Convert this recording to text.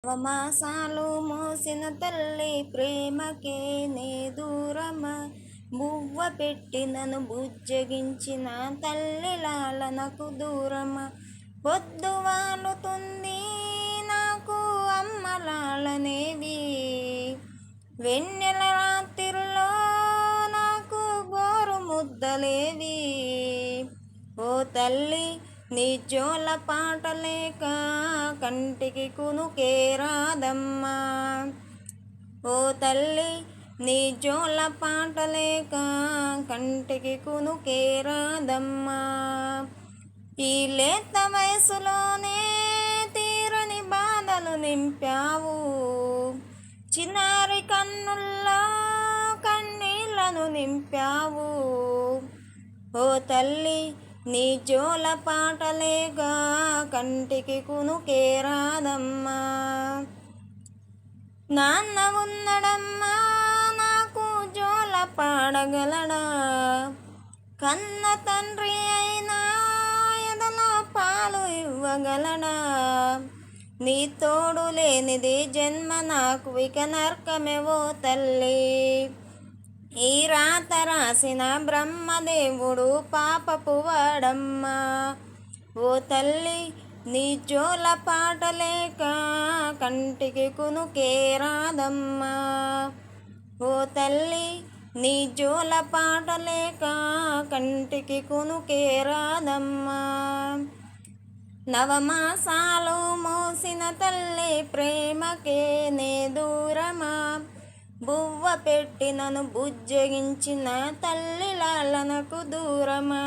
నవమాసాలు మోసిన తల్లి ప్రేమకే నే దూరమా, బువ్వ పెట్టి నన్ను బుజ్జగించిన తల్లి లాలనకు దూరమా. పొద్దు వాలుతుంది నాకు అమ్మ లాలనేవి, వెన్నెల రాత్రిలో నాకు గోరు ముద్దలేవి. ఓ తల్లి నీ జోల పాట లేక కంటికి కునుకే రాదమ్మా. ఓ తల్లి నీ జోల పాట లేక కంటికి కునుకే రాదమ్మా. ఈ లేత వయసులోనే తీరని బాధలు నింపావు, చిన్నారి కన్నుల్లో కన్నీళ్లను నింపావు. ఓ తల్లి నీ జోల పాట లేక కంటికి కునుకే రాదమ్మా. నాన్న ఉన్నడమ్మా నాకు జోల పాడగలడా, కన్న తండ్రి అయినా ఎదల పాలు ఇవ్వగలడా. నీ తోడు లేనిది జన్మ నాకు ఇక నరకమేవో తల్లి. ఈ రాత రాసిన బ్రహ్మదేవుడు పాపపు వాడమ్మా. ఓ తల్లి నీ జోల పాట లేక కంటికి కునుకే రాదమ్మా. ఓ తల్లి నీ జోల పాట లేక కంటికి కునుకే రాదమ్మా. నవమాసాలు మోసిన తల్లి ప్రేమకే నే దూరమా, బువ్వ పెట్టి నన్ను బుజ్జగించిన తల్లి లాలనకు దూరమా.